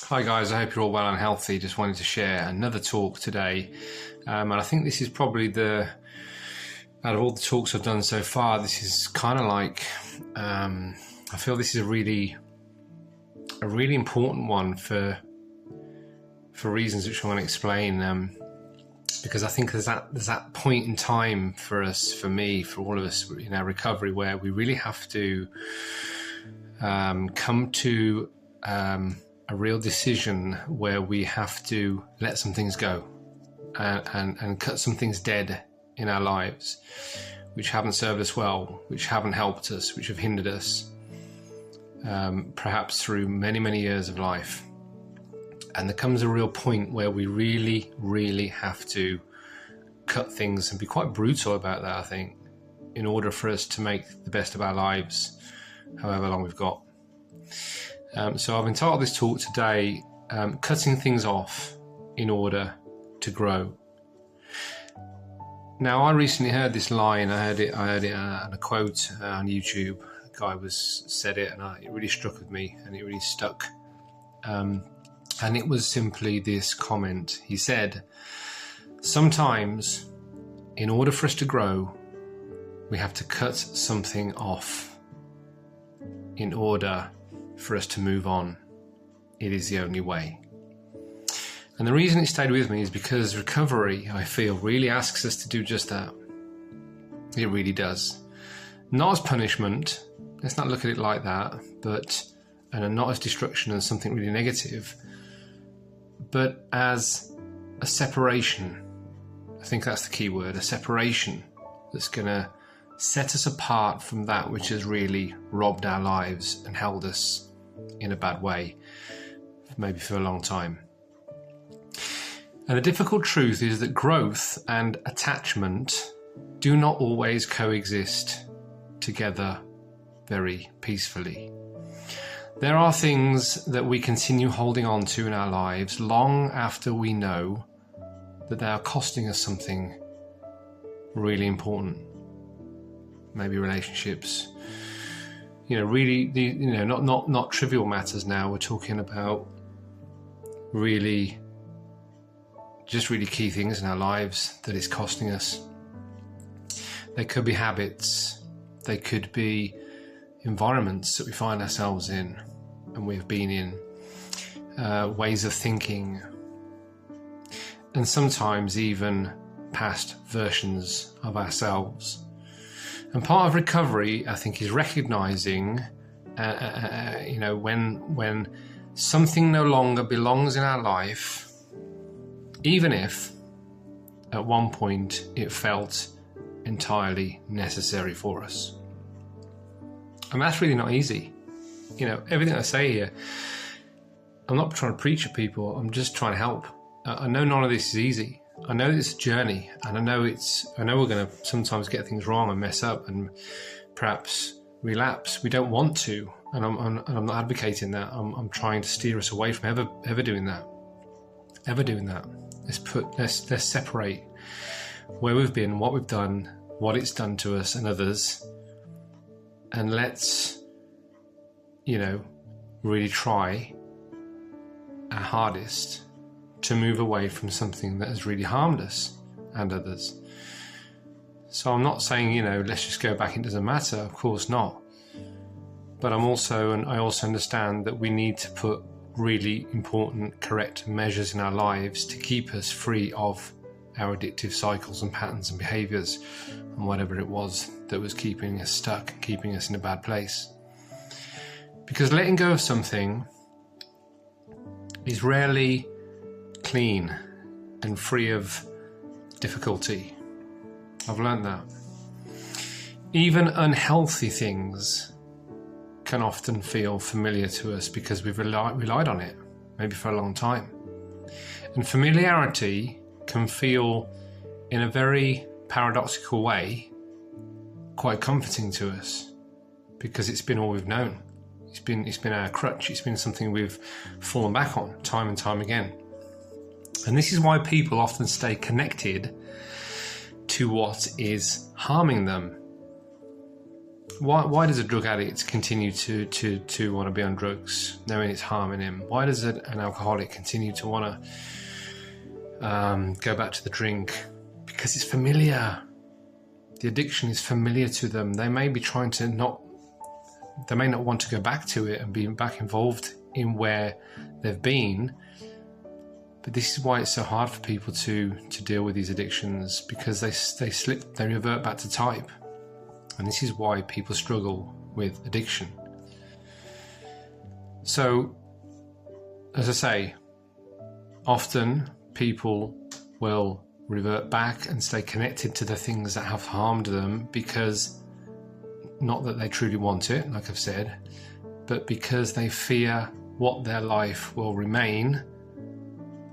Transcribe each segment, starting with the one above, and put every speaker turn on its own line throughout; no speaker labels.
Hi guys, I hope you're all well and healthy. Just wanted to share another talk today, and I think this is probably out of all the talks I've done so far, this is kind of like, I feel this is a really important one for reasons which I want to explain, because I think there's that point in time for us, for me, for all of us in our recovery, where we really have to come to a real decision where we have to let some things go and cut some things dead in our lives which haven't served us well, which haven't helped us, which have hindered us, perhaps through many years of life. And there comes a real point where we really have to cut things and be quite brutal about that, I think, in order for us to make the best of our lives, however long we've got. So I've entitled this talk today, Cutting Things Off in Order to Grow. Now, I recently heard this line. I heard it in a quote on YouTube. A guy said it, and it really struck with me, and it really stuck. And it was simply this comment. He said, sometimes, in order for us to grow, we have to cut something off in order for us to move on. It is the only way. And the reason it stayed with me is because recovery, I feel, really asks us to do just that. It really does. Not as punishment, let's not look at it like that, and not as destruction and something really negative, but as a separation. I think that's the key word, a separation that's going to set us apart from that which has really robbed our lives and held us in a bad way, maybe for a long time. And the difficult truth is that growth and attachment do not always coexist together very peacefully. There are things that we continue holding on to in our lives long after we know that they are costing us something really important. Maybe relationships, really, not trivial matters now. We're talking about really key things in our lives that it's costing us. They could be habits, they could be environments that we find ourselves in and we've been in, ways of thinking, and sometimes even past versions of ourselves. And part of recovery, I think, is recognizing, when something no longer belongs in our life, even if at one point it felt entirely necessary for us. And that's really not easy. Everything I say here, I'm not trying to preach at people, I'm just trying to help. I know none of this is easy. I know it's a journey, and I know we're going to sometimes get things wrong and mess up and perhaps relapse. We don't want to, and I'm not advocating that. I'm trying to steer us away from ever doing that. Let's separate where we've been, what we've done, what it's done to us and others, and let's really try our hardest to move away from something that has really harmed us and others. So I'm not saying, let's just go back, it doesn't matter, of course not. But I also understand that we need to put really important, correct measures in our lives to keep us free of our addictive cycles and patterns and behaviours and whatever it was that was keeping us stuck, keeping us in a bad place. Because letting go of something is rarely clean and free of difficulty. I've learned that. Even unhealthy things can often feel familiar to us because we've relied on it, maybe for a long time. And familiarity can feel, in a very paradoxical way, quite comforting to us because it's been all we've known. It's been our crutch. It's been something we've fallen back on time and time again. And this is why people often stay connected to what is harming them. Why does a drug addict continue to want to be on drugs, knowing it's harming him? Why does an alcoholic continue to want to go back to the drink? Because it's familiar. The addiction is familiar to them. They may be trying to they may not want to go back to it and be back involved in where they've been. But this is why it's so hard for people to deal with these addictions, because they revert back to type. And this is why people struggle with addiction. So, as I say, often people will revert back and stay connected to the things that have harmed them, because not that they truly want it, like I've said, but because they fear what their life will remain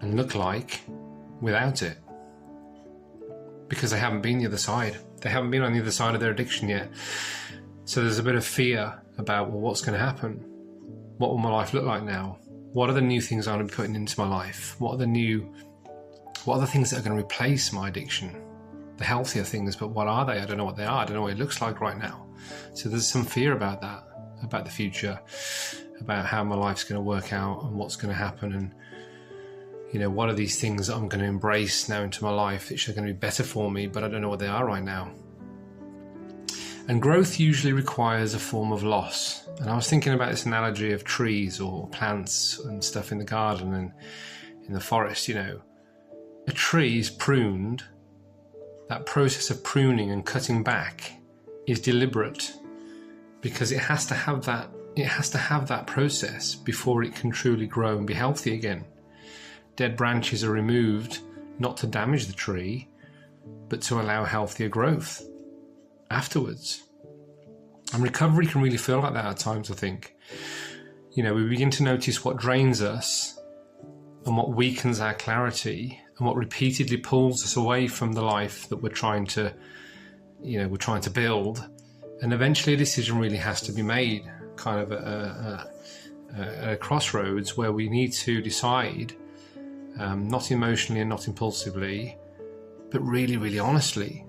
and look like without it. Because they haven't been the other side. They haven't been on the other side of their addiction yet. So there's a bit of fear about, well, what's going to happen? What will my life look like now? What are the new things I'm going to be putting into my life? What are the things that are going to replace my addiction? The healthier things, but what are they? I don't know what they are. I don't know what it looks like right now. So there's some fear about that, about the future, about how my life's going to work out and what's going to happen, and what are these things that I'm going to embrace now into my life which are going to be better for me, but I don't know what they are right now. And growth usually requires a form of loss. And I was thinking about this analogy of trees or plants and stuff in the garden and in the forest. A tree is pruned. That process of pruning and cutting back is deliberate, because it has to have that process before it can truly grow and be healthy again. Dead branches are removed not to damage the tree, but to allow healthier growth afterwards. And recovery can really feel like that at times, I think. We begin to notice what drains us and what weakens our clarity and what repeatedly pulls us away from the life that we're trying to build. And eventually a decision really has to be made, kind of at a crossroads where we need to decide, not emotionally and not impulsively, but really, really honestly,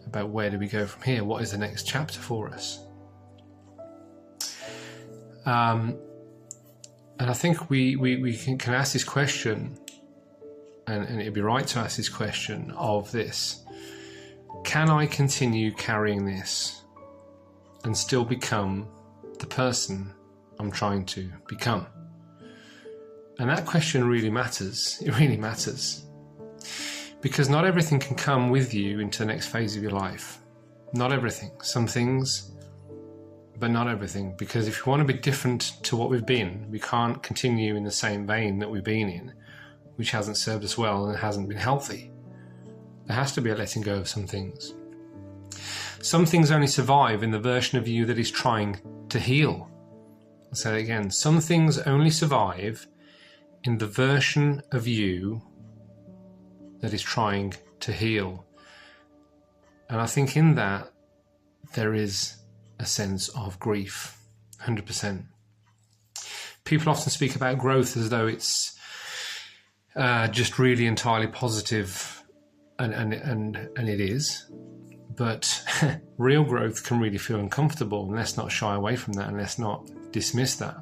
about where do we go from here? What is the next chapter for us? And I think we can ask this question, and it'd be right to ask this question of this: can I continue carrying this and still become the person I'm trying to become? And that question really matters. It really matters. Because not everything can come with you into the next phase of your life. Not everything. Some things, but not everything. Because if you want to be different to what we've been, we can't continue in the same vein that we've been in, which hasn't served us well and hasn't been healthy. There has to be a letting go of some things. Some things only survive in the version of you that is trying to heal. I'll say it again. Some things only survive in the version of you that is trying to heal. And I think in that there is a sense of grief, 100%. People often speak about growth as though it's just really entirely positive, and it is. But real growth can really feel uncomfortable, and let's not shy away from that, and let's not dismiss that.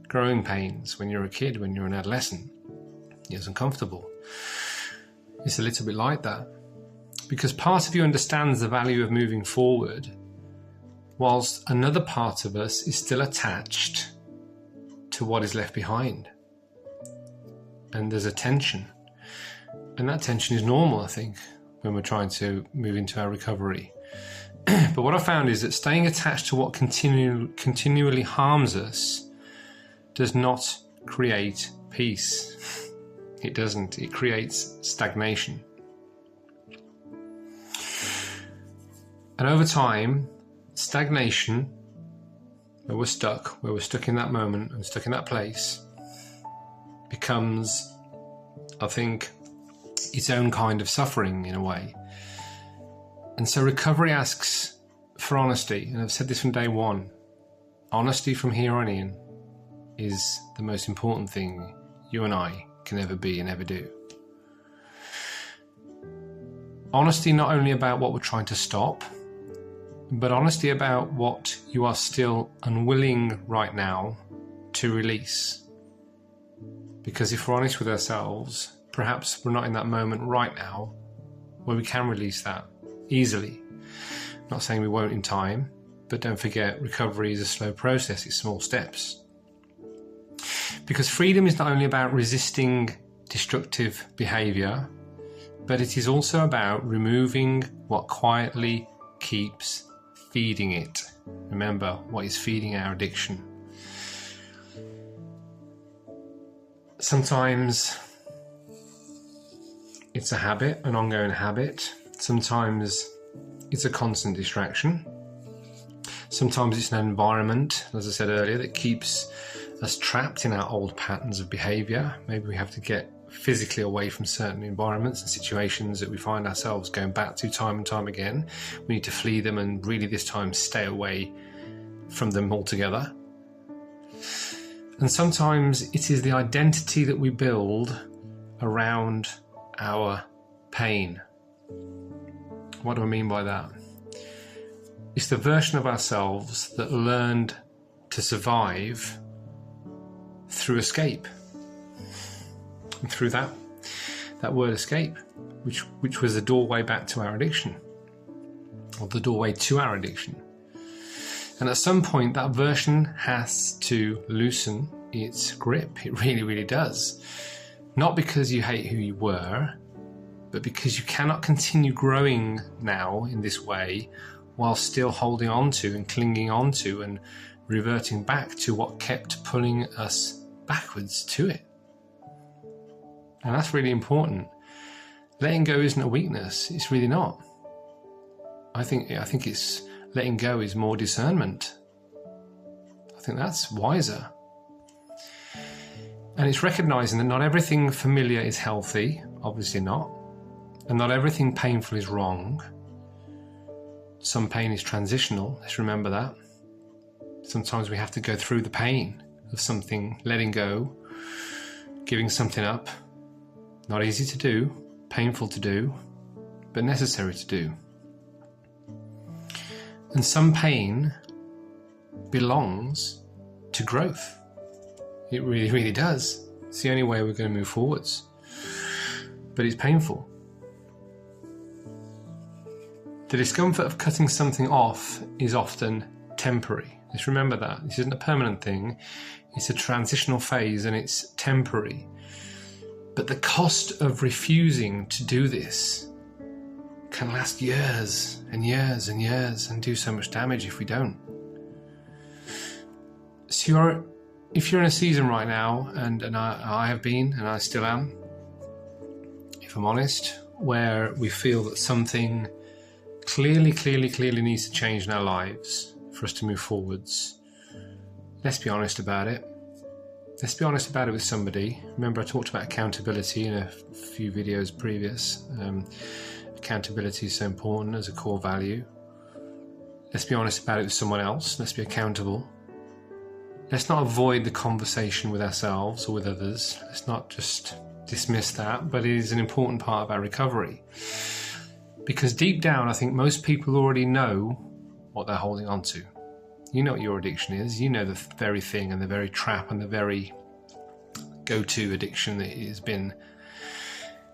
Growing pains when you're a kid, when you're an adolescent, it's uncomfortable. It's a little bit like that. Because part of you understands the value of moving forward, whilst another part of us is still attached to what is left behind. And there's a tension. And that tension is normal, I think, when we're trying to move into our recovery. But what I found is that staying attached to what continually harms us does not create peace. It doesn't. It creates stagnation. And over time, stagnation, where we're stuck in that moment and stuck in that place, becomes, I think, its own kind of suffering in a way. And so recovery asks for honesty. And I've said this from day one. Honesty from here on in is the most important thing you and I can ever be and ever do. Honesty not only about what we're trying to stop, but honesty about what you are still unwilling right now to release. Because if we're honest with ourselves, perhaps we're not in that moment right now where we can release that easily. I'm not saying we won't in time, but don't forget, recovery is a slow process, it's small steps. Because freedom is not only about resisting destructive behaviour, but it is also about removing what quietly keeps feeding it. Remember, what is feeding our addiction? Sometimes it's a habit, an ongoing habit. Sometimes it's a constant distraction. Sometimes it's an environment, as I said earlier, that keeps us trapped in our old patterns of behaviour. Maybe we have to get physically away from certain environments and situations that we find ourselves going back to time and time again. We need to flee them and really this time stay away from them altogether. And sometimes it is the identity that we build around our pain. What do I mean by that? It's the version of ourselves that learned to survive through escape. And through that word escape, which was the doorway back to our addiction, or the doorway to our addiction. And at some point, that version has to loosen its grip. It really, really does. Not because you hate who you were, but because you cannot continue growing now in this way while still holding on to and clinging on to and reverting back to what kept pulling us backwards to it. And that's really important. Letting go isn't a weakness. It's really not. I think it's letting go is more discernment. I think that's wiser. And it's recognizing that not everything familiar is healthy, obviously not. And not everything painful is wrong. Some pain is transitional, let's remember that. Sometimes we have to go through the pain of something, letting go, giving something up. Not easy to do, painful to do, but necessary to do. And some pain belongs to growth. It really, really does. It's the only way we're going to move forwards. But it's painful. The discomfort of cutting something off is often temporary. Let's remember that. This isn't a permanent thing. It's a transitional phase and it's temporary. But the cost of refusing to do this can last years and years and years and do so much damage if we don't. So if you're in a season right now, and I have been, and I still am, if I'm honest, where we feel that something clearly needs to change in our lives for us to move forwards, let's be honest about it. Let's be honest about it with somebody. Remember, I talked about accountability in a few videos previous. Accountability is so important as a core value. Let's be honest about it with someone else. Let's be accountable. Let's not avoid the conversation with ourselves or with others. Let's not just dismiss that, but it is an important part of our recovery. Because deep down, I think most people already know what they're holding on to. You know what your addiction is. You know the very thing and the very trap and the very go-to addiction that has been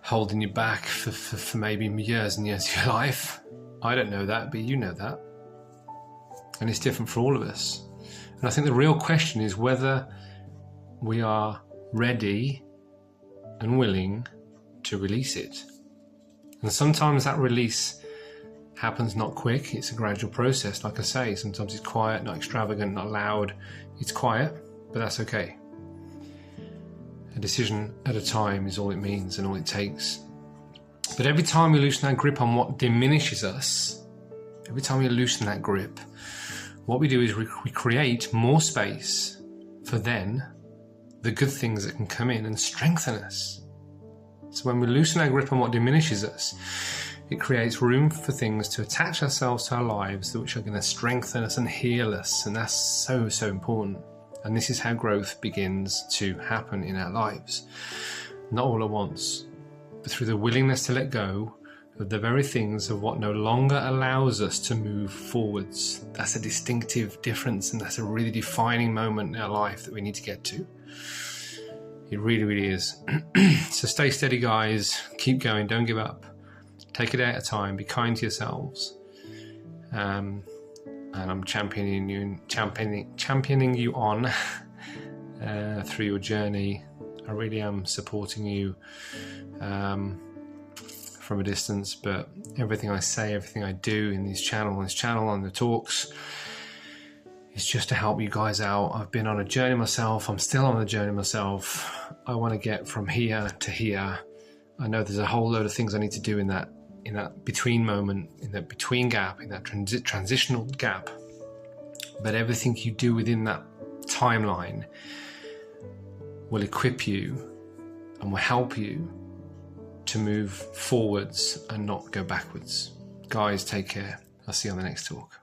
holding you back for maybe years and years of your life. I don't know that, but you know that. And it's different for all of us. And I think the real question is whether we are ready and willing to release it. And sometimes that release happens not quick. It's a gradual process. Like I say, sometimes it's quiet, not extravagant, not loud. It's quiet, but that's okay. A decision at a time is all it means and all it takes. But every time we loosen that grip on what diminishes us, every time we loosen that grip, what we do is we create more space for then the good things that can come in and strengthen us. So when we loosen our grip on what diminishes us, it creates room for things to attach ourselves to our lives which are going to strengthen us and heal us. And that's so, so important. And this is how growth begins to happen in our lives. Not all at once, but through the willingness to let go of the very things of what no longer allows us to move forwards. That's a distinctive difference, and that's a really defining moment in our life that we need to get to. It really, really is. So stay steady, guys. Keep going. Don't give up. Take it at a time. Be kind to yourselves. And I'm championing you on through your journey. I really am supporting you from a distance, but everything I say, everything I do in this channel, on the talks, is just to help you guys out. I've been on a journey myself. I'm still on a journey myself. I want to get from here to here. I know there's a whole load of things I need to do in that between moment, in that between gap, in that transitional gap. But everything you do within that timeline will equip you and will help you to move forwards and not go backwards. Guys, take care. I'll see you on the next talk.